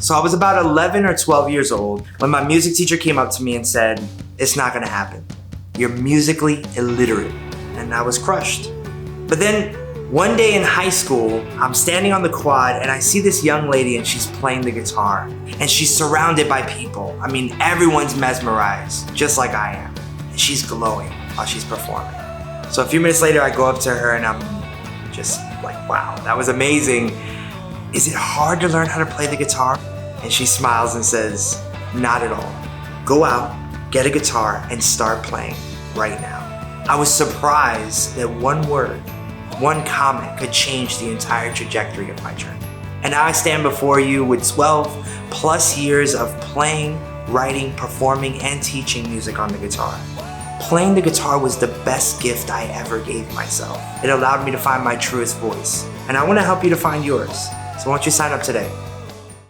So I was about 11 or 12 years old when my music teacher came up to me and said, "It's not gonna happen. You're musically illiterate." And I was crushed. But then one day in high school, I'm standing on the quad and I see this young lady and she's playing the guitar. And she's surrounded by people. I mean, everyone's mesmerized, just like I am. And she's glowing while she's performing. So a few minutes later, I go up to her and I'm just like, wow, that was amazing. Is it hard to learn how to play the guitar? And she smiles and says, not at all. Go out, get a guitar, and start playing right now. I was surprised that one word, one comment could change the entire trajectory of my journey. And now I stand before you with 12 plus years of playing, writing, performing, and teaching music on the guitar. Playing the guitar was the best gift I ever gave myself. It allowed me to find my truest voice. And I want to help you to find yours. So why don't you sign up today?